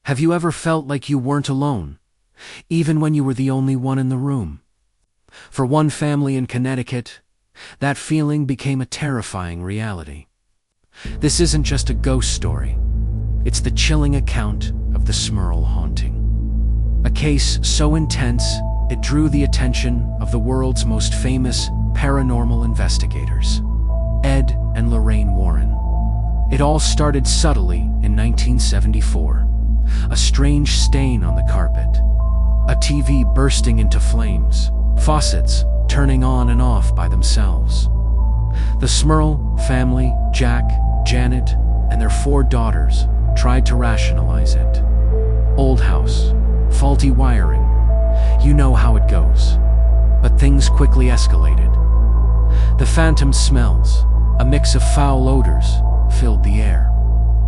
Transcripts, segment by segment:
Have you ever felt like you weren't alone, even when you were the only one in the room? For one family in Connecticut, that feeling became a terrifying reality. This isn't just a ghost story. It's the chilling account of the Smurl haunting. A case so intense, it drew the attention of the world's most famous paranormal investigators, Ed and Lorraine Warren. It all started subtly in 1974. A strange stain on the carpet, a TV bursting into flames, faucets turning on and off by themselves. The Smurl family, Jack, Janet, and their 4 daughters, tried to rationalize it. Old house, faulty wiring, you know how it goes. But things quickly escalated. The phantom smells, a mix of foul odors, filled the air.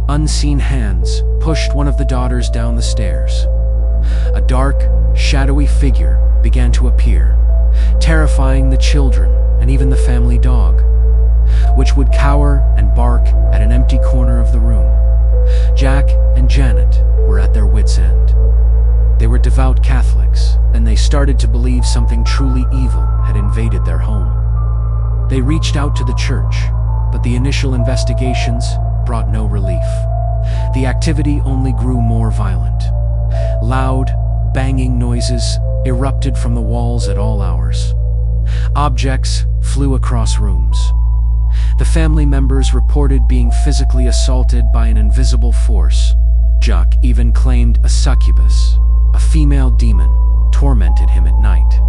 Unseen hands pushed one of the daughters down the stairs. A dark, shadowy figure began to appear, terrifying the children and even the family dog, which would cower and bark at an empty corner of the room. Jack and Janet were at their wits' end. They were devout Catholics, and they started to believe something truly evil had invaded their home. They reached out to the church, but the initial investigations brought no relief. The activity only grew more violent. Loud, banging noises erupted from the walls at all hours. Objects flew across rooms. The family members reported being physically assaulted by an invisible force. Jack even claimed a succubus, a female demon, tormented him at night.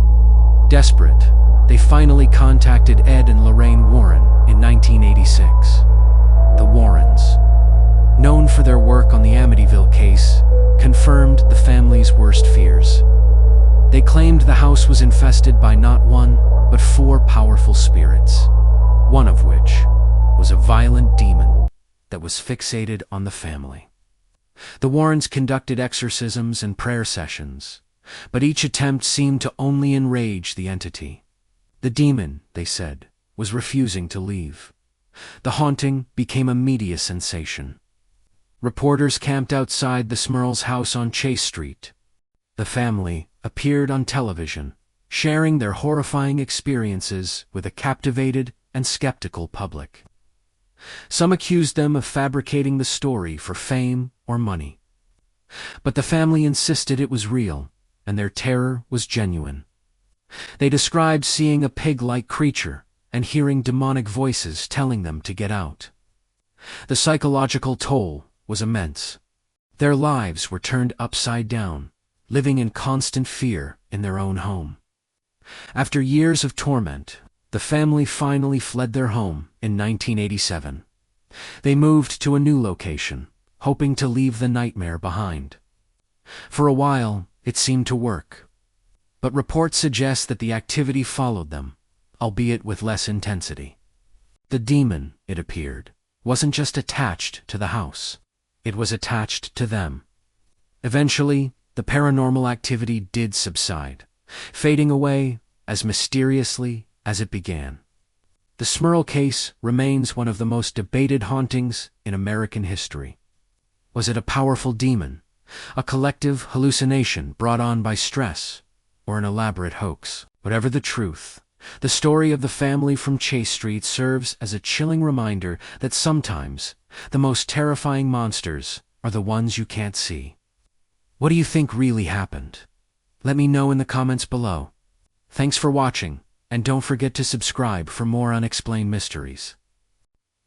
Desperate, they finally contacted Ed and Lorraine Warren in 1986. The Warrens, known for their work on the Amityville case, confirmed the family's worst fears. They claimed the house was infested by not 1, but 4 powerful spirits, one of which was a violent demon that was fixated on the family. The Warrens conducted exorcisms and prayer sessions, but each attempt seemed to only enrage the entity. The demon, they said, was refusing to leave. The haunting became a media sensation. Reporters camped outside the Smurl's house on Chase Street. The family appeared on television, sharing their horrifying experiences with a captivated and skeptical public. Some accused them of fabricating the story for fame or money. But the family insisted it was real, and their terror was genuine. They described seeing a pig-like creature and hearing demonic voices telling them to get out. The psychological toll was immense. Their lives were turned upside down, living in constant fear in their own home. After years of torment, the family finally fled their home in 1987. They moved to a new location, hoping to leave the nightmare behind. For a while, it seemed to work. But reports suggest that the activity followed them, albeit with less intensity. The demon, it appeared, wasn't just attached to the house. It was attached to them. Eventually, the paranormal activity did subside, fading away as mysteriously as it began. The Smurl case remains one of the most debated hauntings in American history. Was it a powerful demon, a collective hallucination brought on by stress, or an elaborate hoax? Whatever the truth, the story of the family from Chase Street serves as a chilling reminder that sometimes the most terrifying monsters are the ones you can't see. What do you think really happened? Let me know in the comments below. Thanks for watching, and don't forget to subscribe for more unexplained mysteries.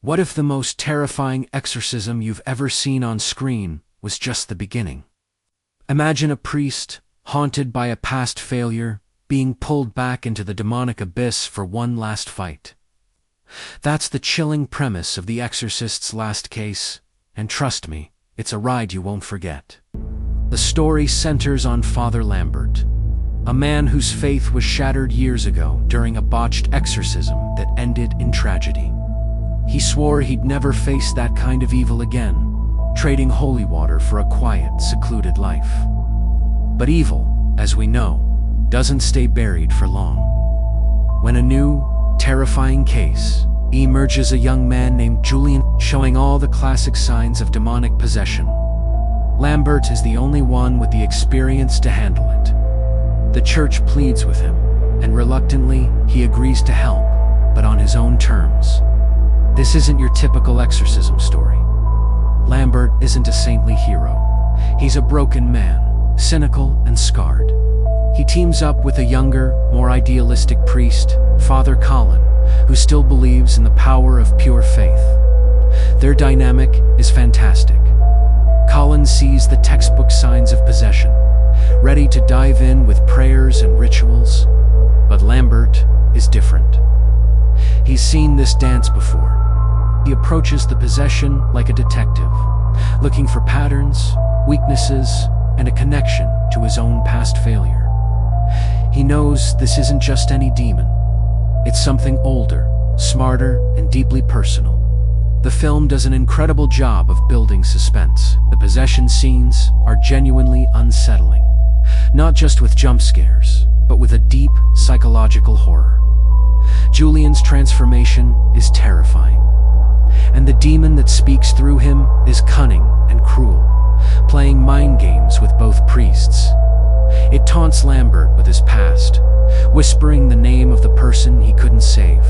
What if the most terrifying exorcism you've ever seen on screen was just the beginning? Imagine a priest, haunted by a past failure, being pulled back into the demonic abyss for one last fight. That's the chilling premise of The Exorcist's last case, and trust me, it's a ride you won't forget. The story centers on Father Lambert, a man whose faith was shattered years ago during a botched exorcism that ended in tragedy. He swore he'd never face that kind of evil again, trading holy water for a quiet, secluded life. But evil, as we know, doesn't stay buried for long. When a new, terrifying case emerges, a young man named Julian, showing all the classic signs of demonic possession. Lambert is the only one with the experience to handle it. The church pleads with him, and reluctantly, he agrees to help, but on his own terms. This isn't your typical exorcism story. Lambert isn't a saintly hero. He's a broken man, cynical and scarred. He teams up with a younger, more idealistic priest, Father Colin, who still believes in the power of pure faith. Their dynamic is fantastic. Colin sees the textbook signs of possession, ready to dive in with prayers and rituals. But Lambert is different. He's seen this dance before. He approaches the possession like a detective, looking for patterns, weaknesses, and a connection to his own past failure. He knows this isn't just any demon. It's something older, smarter, and deeply personal. The film does an incredible job of building suspense. The possession scenes are genuinely unsettling, not just with jump scares, but with a deep psychological horror. Julian's transformation is terrifying, and the demon that speaks through him is cunning and cruel, playing mind games with both priests. It taunts Lambert with his past, whispering the name of the person he couldn't save.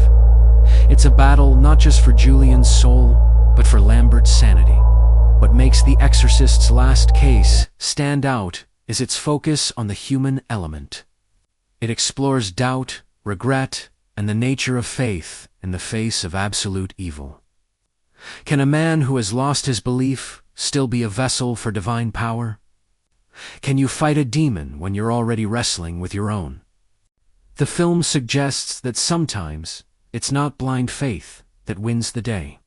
It's a battle not just for Julian's soul, but for Lambert's sanity. What makes The Exorcist's last case stand out is its focus on the human element. It explores doubt, regret, and the nature of faith in the face of absolute evil. Can a man who has lost his belief still be a vessel for divine power? Can you fight a demon when you're already wrestling with your own? The film suggests that sometimes it's not blind faith that wins the day,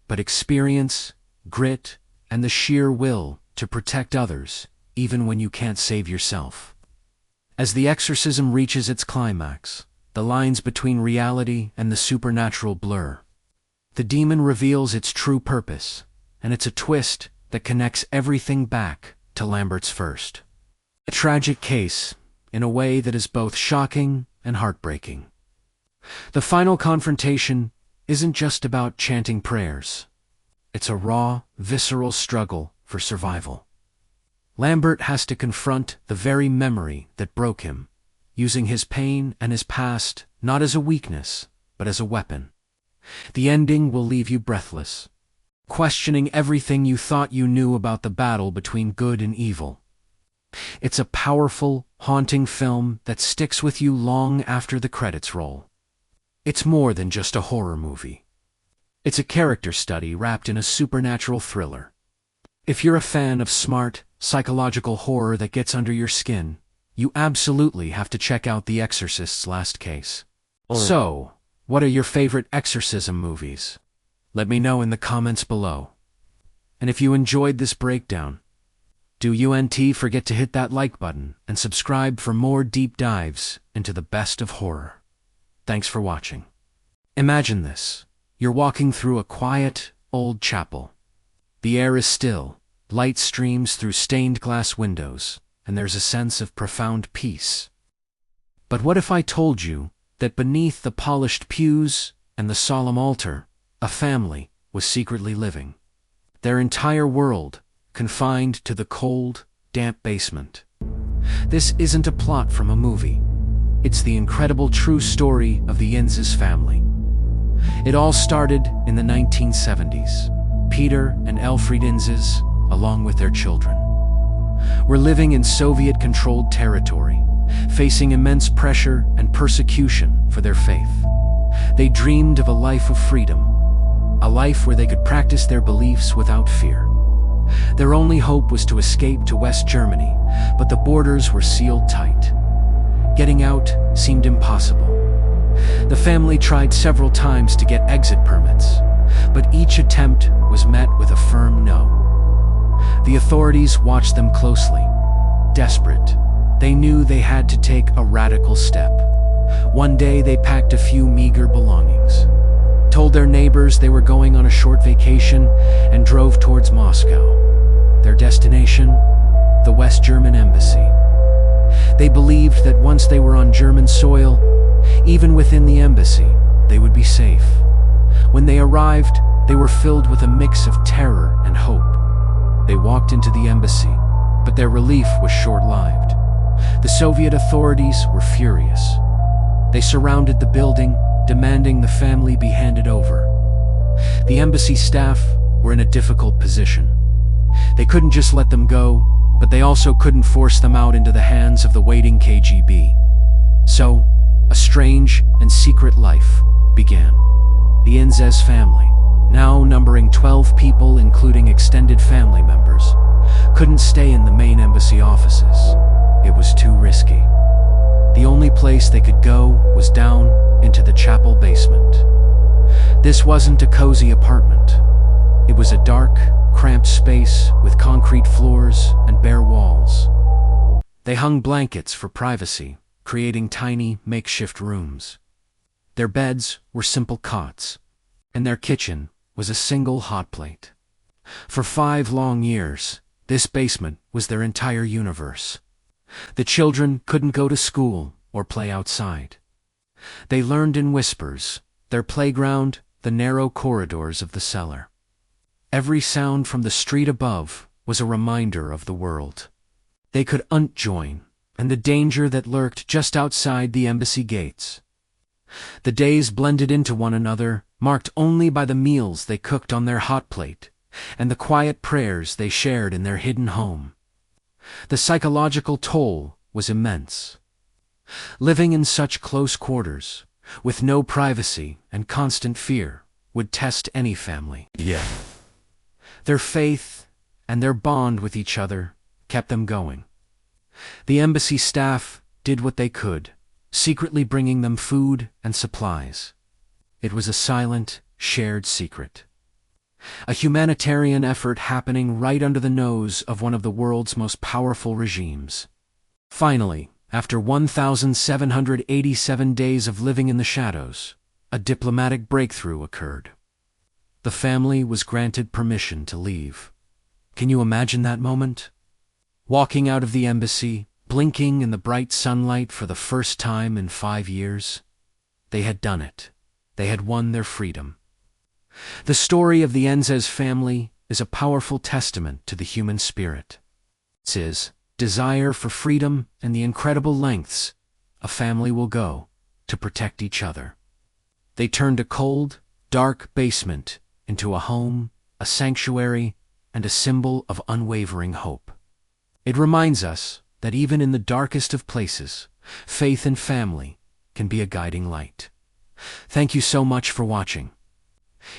but experience, grit, and the sheer will to protect others, even when you can't save yourself. As the exorcism reaches its climax, the lines between reality and the supernatural blur. The demon reveals its true purpose, and it's a twist that connects everything back to Lambert's first. A tragic case, in a way that is both shocking and heartbreaking. The final confrontation isn't just about chanting prayers. It's a raw, visceral struggle for survival. Lambert has to confront the very memory that broke him, using his pain and his past not as a weakness, but as a weapon. The ending will leave you breathless, questioning everything you thought you knew about the battle between good and evil. It's a powerful, haunting film that sticks with you long after the credits roll. It's more than just a horror movie. It's a character study wrapped in a supernatural thriller. If you're a fan of smart, psychological horror that gets under your skin, you absolutely have to check out The Exorcist's last case. So, what are your favorite exorcism movies? Let me know in the comments below. And if you enjoyed this breakdown, do forget to hit that like button and subscribe for more deep dives into the best of horror. Thanks for watching. Imagine this. You're walking through a quiet, old chapel. The air is still, light streams through stained glass windows, and there's a sense of profound peace. But what if I told you that beneath the polished pews and the solemn altar, a family was secretly living? Their entire world confined to the cold, damp basement. This isn't a plot from a movie. It's the incredible true story of the Inz's family. It all started in the 1970s. Peter and Elfried Inz's, along with their children, were living in Soviet-controlled territory, facing immense pressure and persecution for their faith. They dreamed of a life of freedom, a life where they could practice their beliefs without fear. Their only hope was to escape to West Germany, but the borders were sealed tight. Getting out seemed impossible. The family tried several times to get exit permits, but each attempt was met with a firm no. The authorities watched them closely. Desperate, they knew they had to take a radical step. One day they packed a few meager belongings, told their neighbors they were going on a short vacation, and drove towards Moscow. Their destination? The West German embassy. They believed that once they were on German soil, even within the embassy, they would be safe. When they arrived, they were filled with a mix of terror and hope. They walked into the embassy, but their relief was short-lived. The Soviet authorities were furious. They surrounded the building, demanding the family be handed over. The embassy staff were in a difficult position. They couldn't just let them go, but they also couldn't force them out into the hands of the waiting KGB. So, a strange and secret life began. The Inzez family, now numbering 12 people including extended family members, couldn't stay in the main embassy offices. It was too risky. The only place they could go was down into the chapel basement. This wasn't a cozy apartment. It was a dark, cramped space with concrete floors and bare walls. They hung blankets for privacy, creating tiny, makeshift rooms. Their beds were simple cots, and their kitchen was a single hot plate. For 5 long years, this basement was their entire universe. The children couldn't go to school or play outside. They learned in whispers, their playground, the narrow corridors of the cellar. Every sound from the street above was a reminder of the world. They could join, and the danger that lurked just outside the embassy gates. The days blended into one another, marked only by the meals they cooked on their hot plate, and the quiet prayers they shared in their hidden home. The psychological toll was immense. Living in such close quarters, with no privacy and constant fear, would test any family. Their faith and their bond with each other kept them going. The embassy staff did what they could, secretly bringing them food and supplies. It was a silent, shared secret. A humanitarian effort happening right under the nose of one of the world's most powerful regimes. Finally, after 1,787 days of living in the shadows, a diplomatic breakthrough occurred. The family was granted permission to leave. Can you imagine that moment? Walking out of the embassy, blinking in the bright sunlight for the first time in 5 years. They had done it. They had won their freedom. The story of the Inzez family is a powerful testament to the human spirit. It is desire for freedom and the incredible lengths a family will go to protect each other. They turned a cold, dark basement into a home, a sanctuary, and a symbol of unwavering hope. It reminds us that even in the darkest of places, faith and family can be a guiding light. Thank you so much for watching.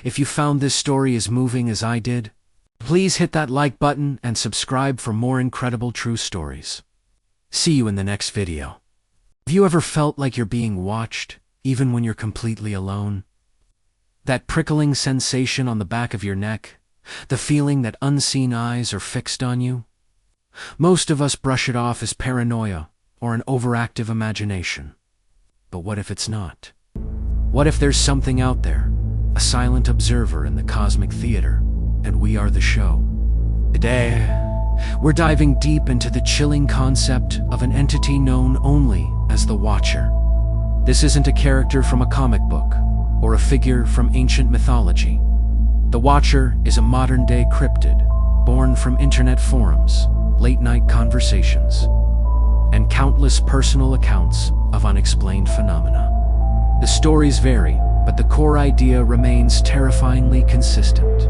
If you found this story as moving as I did, please hit that like button and subscribe for more incredible true stories. See you in the next video. Have you ever felt like you're being watched, even when you're completely alone? That prickling sensation on the back of your neck, the feeling that unseen eyes are fixed on you? Most of us brush it off as paranoia or an overactive imagination. But what if it's not? What if there's something out there, a silent observer in the cosmic theater, and we are the show? Today, we're diving deep into the chilling concept of an entity known only as the Watcher. This isn't a character from a comic book or a figure from ancient mythology. The Watcher is a modern-day cryptid, born from internet forums, late-night conversations, and countless personal accounts of unexplained phenomena. The stories vary, but the core idea remains terrifyingly consistent.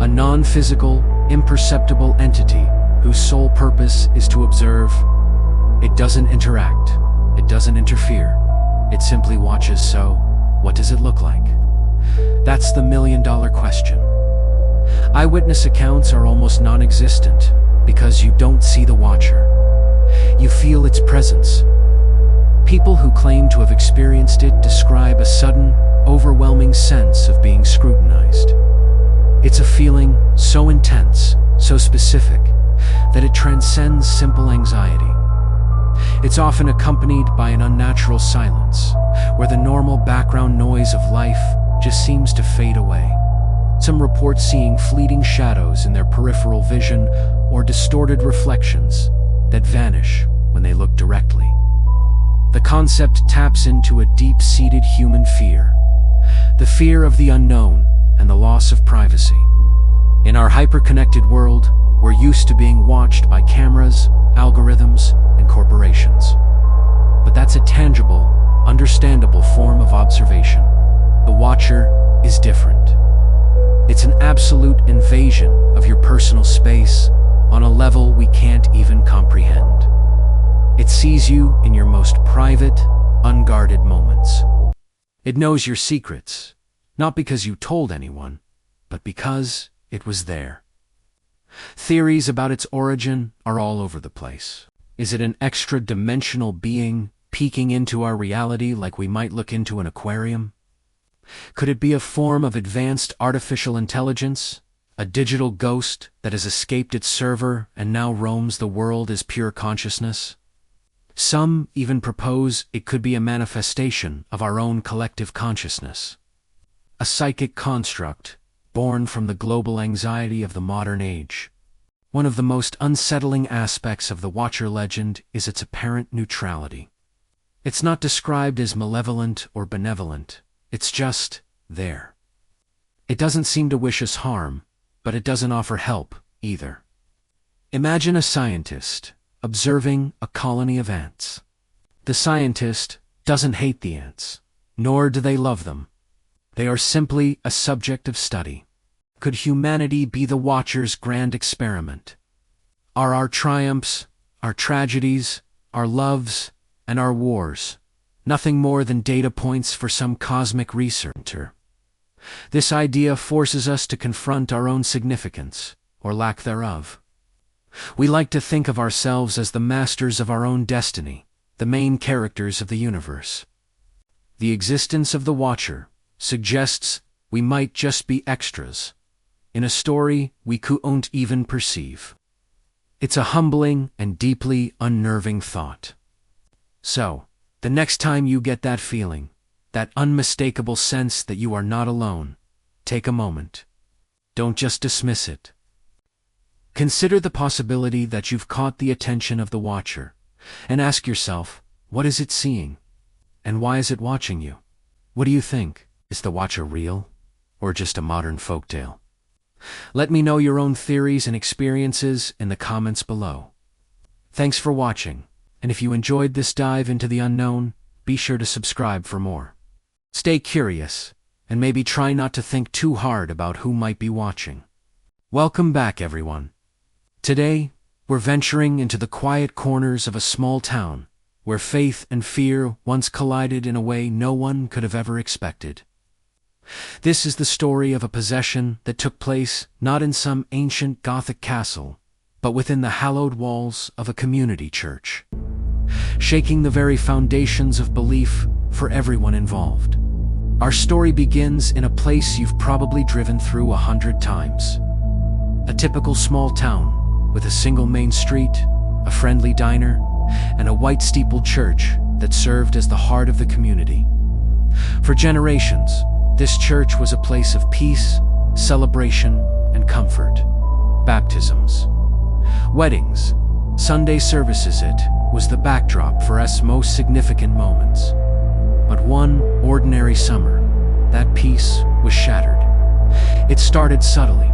A non-physical, imperceptible entity whose sole purpose is to observe. It doesn't interact. It doesn't interfere. It simply watches. So, what does it look like? That's the million-dollar question. Eyewitness accounts are almost non-existent because you don't see the Watcher. You feel its presence. People who claim to have experienced it describe a sudden, overwhelming sense of being scrutinized. It's a feeling so intense, so specific, that it transcends simple anxiety. It's often accompanied by an unnatural silence, where the normal background noise of life just seems to fade away. Some report seeing fleeting shadows in their peripheral vision or distorted reflections that vanish when they look directly. The concept taps into a deep-seated human fear, the fear of the unknown and the loss of privacy. In our hyper-connected world, we're used to being watched by cameras, algorithms, and corporations. But that's a tangible, understandable form of observation. The Watcher is different. It's an absolute invasion of your personal space on a level we can't even comprehend. It sees you in your most private, unguarded moments. It knows your secrets, not because you told anyone, but because it was there. Theories about its origin are all over the place. Is it an extra-dimensional being peeking into our reality like we might look into an aquarium? Could it be a form of advanced artificial intelligence, a digital ghost that has escaped its server and now roams the world as pure consciousness? Some even propose it could be a manifestation of our own collective consciousness, a psychic construct born from the global anxiety of the modern age. One of the most unsettling aspects of the Watcher legend is its apparent neutrality. It's not described as malevolent or benevolent, it's just there. It doesn't seem to wish us harm, but it doesn't offer help either. Imagine a scientist observing a colony of ants. The scientist doesn't hate the ants, nor do they love them. They are simply a subject of study. Could humanity be the Watcher's grand experiment? Are our triumphs, our tragedies, our loves, and our wars nothing more than data points for some cosmic researcher? This idea forces us to confront our own significance, or lack thereof. We like to think of ourselves as the masters of our own destiny, the main characters of the universe. The existence of the Watcher suggests we might just be extras in a story we couldn't even perceive. It's a humbling and deeply unnerving thought. So, the next time you get that feeling, that unmistakable sense that you are not alone, take a moment. Don't just dismiss it. Consider the possibility that you've caught the attention of the Watcher, and ask yourself, what is it seeing? And why is it watching you? What do you think? Is the Watcher real, or just a modern folktale? Let me know your own theories and experiences in the comments below. Thanks for watching, and if you enjoyed this dive into the unknown, be sure to subscribe for more. Stay curious, and maybe try not to think too hard about who might be watching. Welcome back, everyone. Today, we're venturing into the quiet corners of a small town, where faith and fear once collided in a way no one could have ever expected. This is the story of a possession that took place not in some ancient Gothic castle, but within the hallowed walls of a community church, shaking the very foundations of belief for everyone involved. Our story begins in a place you've probably driven through 100 times. A typical small town, with a single main street, a friendly diner, and a white steepled church that served as the heart of the community. For generations, this church was a place of peace, celebration, and comfort. Baptisms, weddings, Sunday services, it was the backdrop for its most significant moments. But one ordinary summer, that peace was shattered. It started subtly.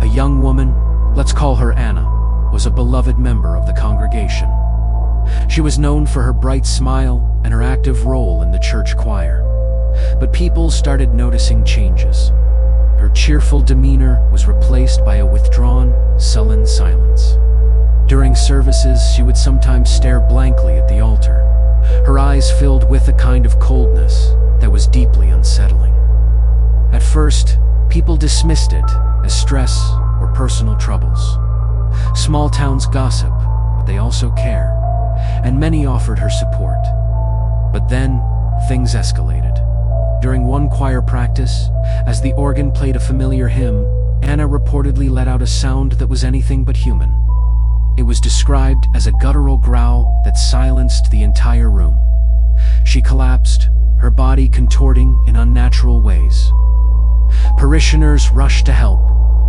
A young woman, let's call her Anna, was a beloved member of the congregation. She was known for her bright smile and her active role in the church choir. But people started noticing changes. Her cheerful demeanor was replaced by a withdrawn, sullen silence. During services, she would sometimes stare blankly at the altar, her eyes filled with a kind of coldness that was deeply unsettling. At first, people dismissed it as stress or personal troubles. Small towns gossip, but they also care, and many offered her support. But then, things escalated. During one choir practice, as the organ played a familiar hymn, Anna reportedly let out a sound that was anything but human. It was described as a guttural growl that silenced the entire room. She collapsed, her body contorting in unnatural ways. Parishioners rushed to help,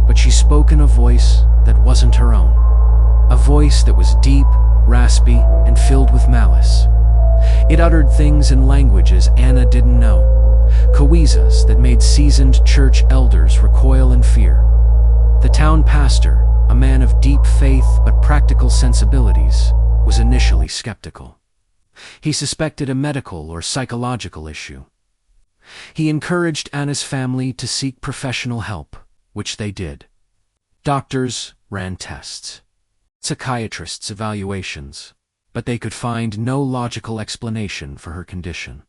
but she spoke in a voice that wasn't her own. A voice that was deep, raspy, and filled with malice. It uttered things in languages Anna didn't know, coesas that made seasoned church elders recoil in fear. The town pastor, a man of deep faith but practical sensibilities, was initially skeptical. He suspected a medical or psychological issue. He encouraged Anna's family to seek professional help, which they did. Doctors ran tests, psychiatrists evaluations, but they could find no logical explanation for her condition.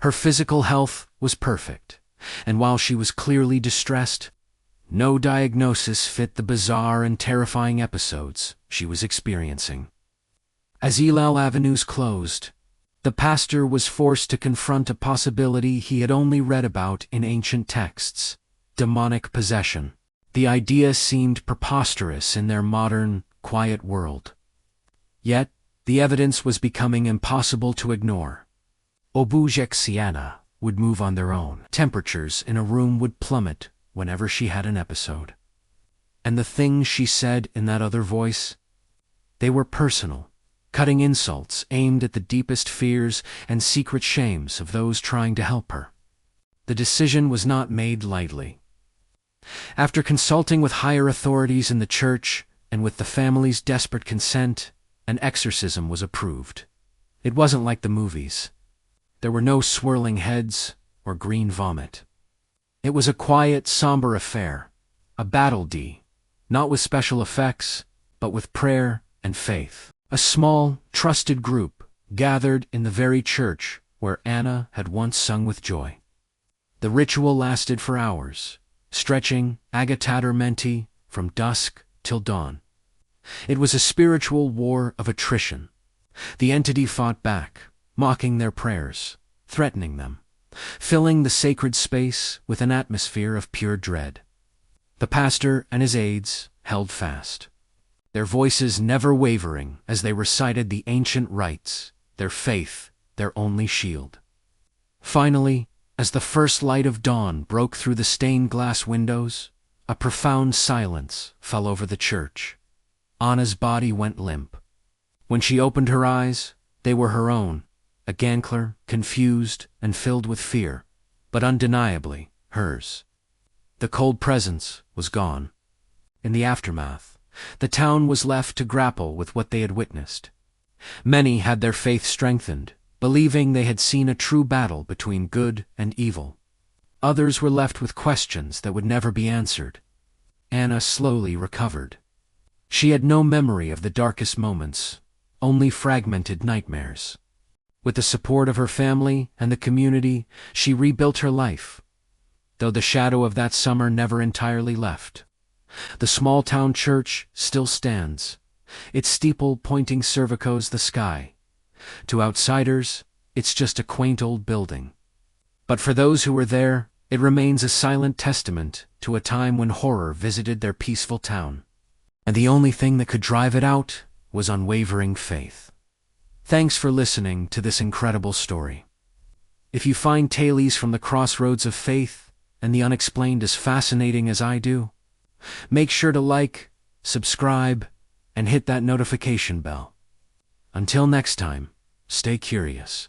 Her physical health was perfect, and while she was clearly distressed, no diagnosis fit the bizarre and terrifying episodes she was experiencing. As Elal avenues closed, the pastor was forced to confront a possibility he had only read about in ancient texts: demonic possession. The idea seemed preposterous in their modern, quiet world. Yet, the evidence was becoming impossible to ignore. Obujeksiana would move on their own. Temperatures in a room would plummet whenever she had an episode. And the things she said in that other voice, they were personal, cutting insults aimed at the deepest fears and secret shames of those trying to help her. The decision was not made lightly. After consulting with higher authorities in the church and with the family's desperate consent, an exorcism was approved. It wasn't like the movies. There were no swirling heads or green vomit. It was a quiet, somber affair, a battle not with special effects, but with prayer and faith. A small, trusted group gathered in the very church where Anna had once sung with joy. The ritual lasted for hours, stretching agatator menti from dusk till dawn. It was a spiritual war of attrition. The entity fought back, mocking their prayers, threatening them, filling the sacred space with an atmosphere of pure dread. The pastor and his aides held fast, their voices never wavering as they recited the ancient rites, their faith, their only shield. Finally, as the first light of dawn broke through the stained glass windows, a profound silence fell over the church. Anna's body went limp. When she opened her eyes, they were her own, a gancler, confused and filled with fear, but undeniably hers. The cold presence was gone. In the aftermath, the town was left to grapple with what they had witnessed. Many had their faith strengthened, believing they had seen a true battle between good and evil. Others were left with questions that would never be answered. Anna slowly recovered. She had no memory of the darkest moments, only fragmented nightmares. With the support of her family and the community, she rebuilt her life, though the shadow of that summer never entirely left. The small-town church still stands, its steeple pointing cervicos the sky. To outsiders, it's just a quaint old building. But for those who were there, it remains a silent testament to a time when horror visited their peaceful town. And the only thing that could drive it out was unwavering faith. Thanks for listening to this incredible story. If you find tales from the crossroads of faith and the unexplained as fascinating as I do, make sure to like, subscribe, and hit that notification bell. Until next time, stay curious.